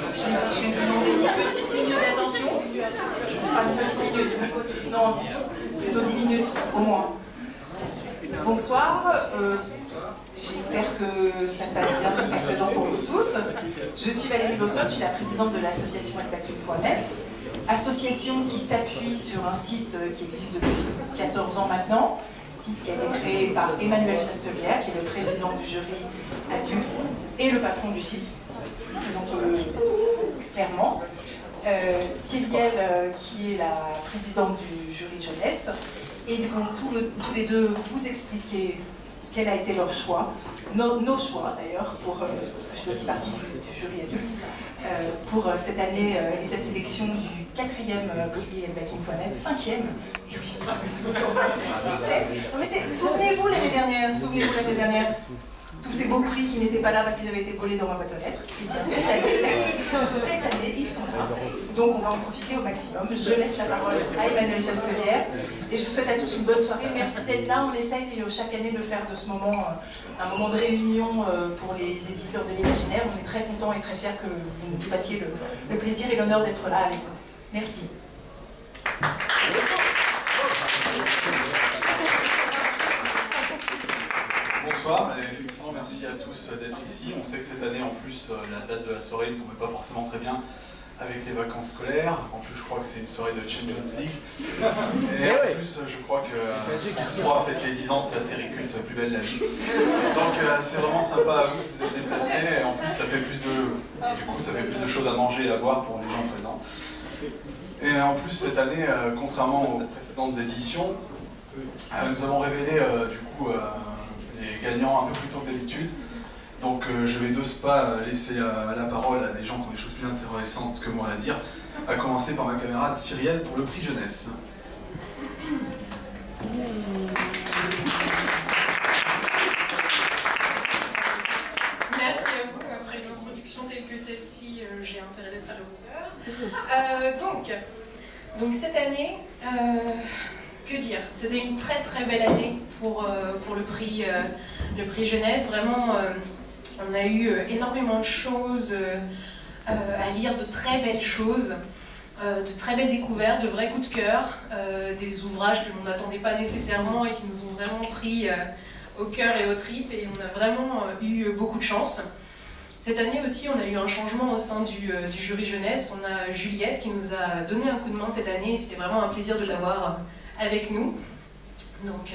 Je vais vous demander une petite minute d'attention. Enfin, une petite minute. Non, plutôt 10 minutes, au moins. Bonsoir. J'espère que ça se passe bien jusqu'à présent pour vous tous. Je suis Valérie Lossot, je suis la présidente de l'association elbacking.net, association qui s'appuie sur un site qui existe depuis 14 ans maintenant, site qui a été créé par Emmanuel Chastelière, qui est le président du jury adulte et le patron du site. Présente-le clairement. Cyrielle, qui est la présidente du jury jeunesse, et ils vont tous les deux vous expliquer quel a été leur choix, nos choix d'ailleurs, parce que je fais aussi partie du jury adulte, pour cette année et cette sélection du 4e prix elbacking.net, 5e. Et oui, souvenez-vous l'année dernière, tous ces beaux prix qui n'étaient pas là parce qu'ils avaient été volés dans ma boîte aux lettres. Et bien cette année, ils sont là. Donc on va en profiter au maximum. Je laisse la parole à Emmanuel Chastelière et je vous souhaite à tous une bonne soirée. Merci d'être là. On essaye chaque année de faire de ce moment un moment de réunion pour les éditeurs de l'imaginaire. On est très contents et très fiers que vous nous fassiez le plaisir et l'honneur d'être là avec vous. Merci. Bonsoir, et effectivement merci à tous d'être ici. On sait que cette année en plus la date de la soirée ne tombait pas forcément très bien avec les vacances scolaires. En plus je crois que c'est une soirée de Champions League. Et en plus je crois que France 3 fête les 10 ans de sa série culte Plus belle la vie. Donc c'est vraiment sympa à vous que vous êtes déplacés. Et en plus ça fait plus de choses à manger et à boire pour les gens présents. Et en plus cette année, contrairement aux précédentes éditions, nous avons révélé les gagnants un peu plus tôt que d'habitude. Donc je vais de ce pas laisser la parole à des gens qui ont des choses plus intéressantes que moi à dire, à commencer par ma camarade Cyrielle pour le prix jeunesse. Merci à vous. Après une introduction telle que celle-ci, j'ai intérêt d'être à la hauteur. Donc cette année, que dire? C'était une très très belle année pour le prix jeunesse. Vraiment, on a eu énormément de choses à lire, de très belles choses, de très belles découvertes, de vrais coups de cœur, des ouvrages que l'on n'attendait pas nécessairement et qui nous ont vraiment pris au cœur et aux tripes, et on a vraiment eu beaucoup de chance. Cette année aussi, on a eu un changement au sein du jury jeunesse. On a Juliette qui nous a donné un coup de main cette année, et c'était vraiment un plaisir de l'avoir avec nous. Donc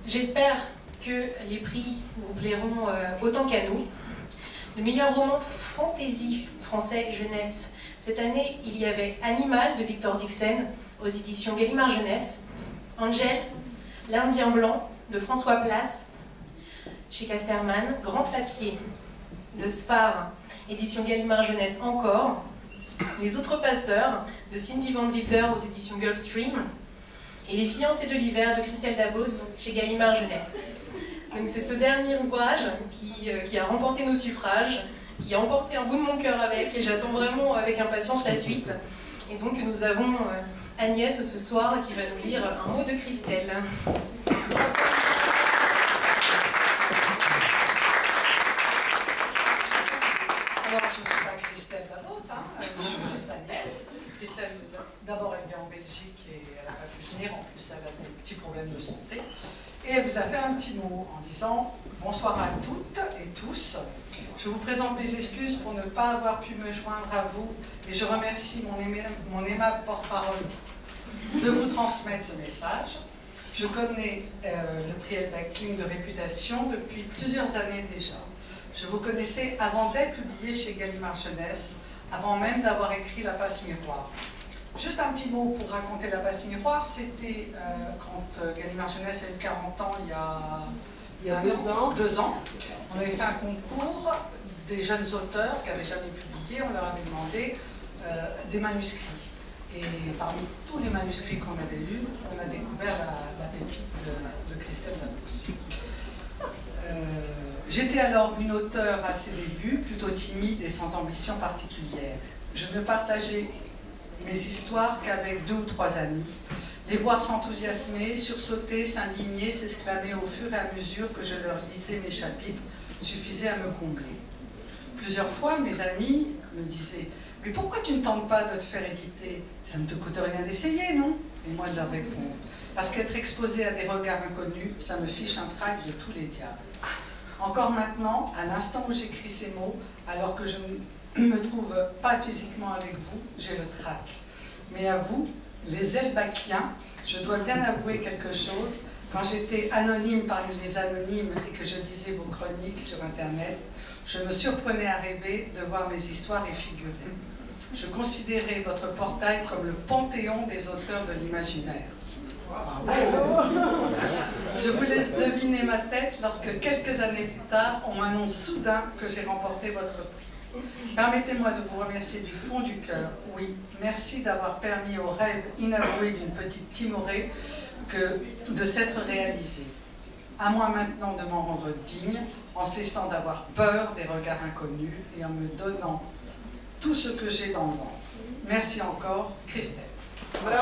j'espère que les prix vous plairont autant qu'à nous. Le meilleur roman fantasy français jeunesse. Cette année, il y avait Animal de Victor Dixon aux éditions Gallimard Jeunesse, Angel, l'Indien blanc de François Place chez Casterman, Grand papier de Spar, édition Gallimard Jeunesse encore, Les autres passeurs de Cindy Van Wilder aux éditions Gulfstream, et Les fiancés de l'hiver de Christelle Dabos chez Gallimard Jeunesse. Donc c'est ce dernier ouvrage qui a remporté nos suffrages, qui a emporté un bout de mon cœur avec, et j'attends vraiment avec impatience la suite. Et donc nous avons Agnès ce soir qui va nous lire un mot de Christelle. Alors, je ne suis pas Christelle Dabos, je suis juste Agnès. Christelle, d'abord, elle vient en Belgique et elle n'a pas pu venir. En plus, elle a des petits problèmes de santé. Et elle vous a fait un petit mot en disant « Bonsoir à toutes et tous. Je vous présente mes excuses pour ne pas avoir pu me joindre à vous et je remercie mon aimable porte-parole de vous transmettre ce message. Je connais le prix Elbacking de réputation depuis plusieurs années déjà. Je vous connaissais avant d'être publié chez Gallimard Jeunesse, avant même d'avoir écrit La Passe Miroir. Juste un petit mot pour raconter La Passe Miroir, c'était quand Gallimard Jeunesse a eu 40 ans, il y a 2 ans. On avait fait un concours des jeunes auteurs qui n'avaient jamais publié, on leur avait demandé des manuscrits. Et parmi tous les manuscrits qu'on avait lus, on a découvert la pépite de Christelle Dabos. J'étais alors une auteure à ses débuts, plutôt timide et sans ambition particulière. Je ne partageais mes histoires qu'avec 2 ou 3 amis. Les voir s'enthousiasmer, sursauter, s'indigner, s'exclamer au fur et à mesure que je leur lisais mes chapitres suffisait à me combler. Plusieurs fois, mes amis me disaient « Mais pourquoi tu ne tentes pas de te faire éditer? Ça ne te coûte rien d'essayer, non ?» Et moi, je leur réponds « Parce qu'être exposé à des regards inconnus, ça me fiche un trac de tous les diables. » Encore maintenant, à l'instant où j'écris ces mots, alors que je ne me trouve pas physiquement avec vous, j'ai le trac. Mais à vous, les Elbakiens, je dois bien avouer quelque chose. Quand j'étais anonyme parmi les anonymes et que je lisais vos chroniques sur Internet, je me surprenais à rêver de voir mes histoires y figurer. Je considérais votre portail comme le panthéon des auteurs de l'imaginaire. Je vous laisse deviner ma tête lorsque quelques années plus tard, on m'annonce soudain que j'ai remporté votre prix. Permettez-moi de vous remercier du fond du cœur. Oui, merci d'avoir permis au rêve inavoué d'une petite timorée de s'être réalisé. À moi maintenant de m'en rendre digne, en cessant d'avoir peur des regards inconnus et en me donnant tout ce que j'ai dans le ventre. Merci encore, Christelle. Bravo.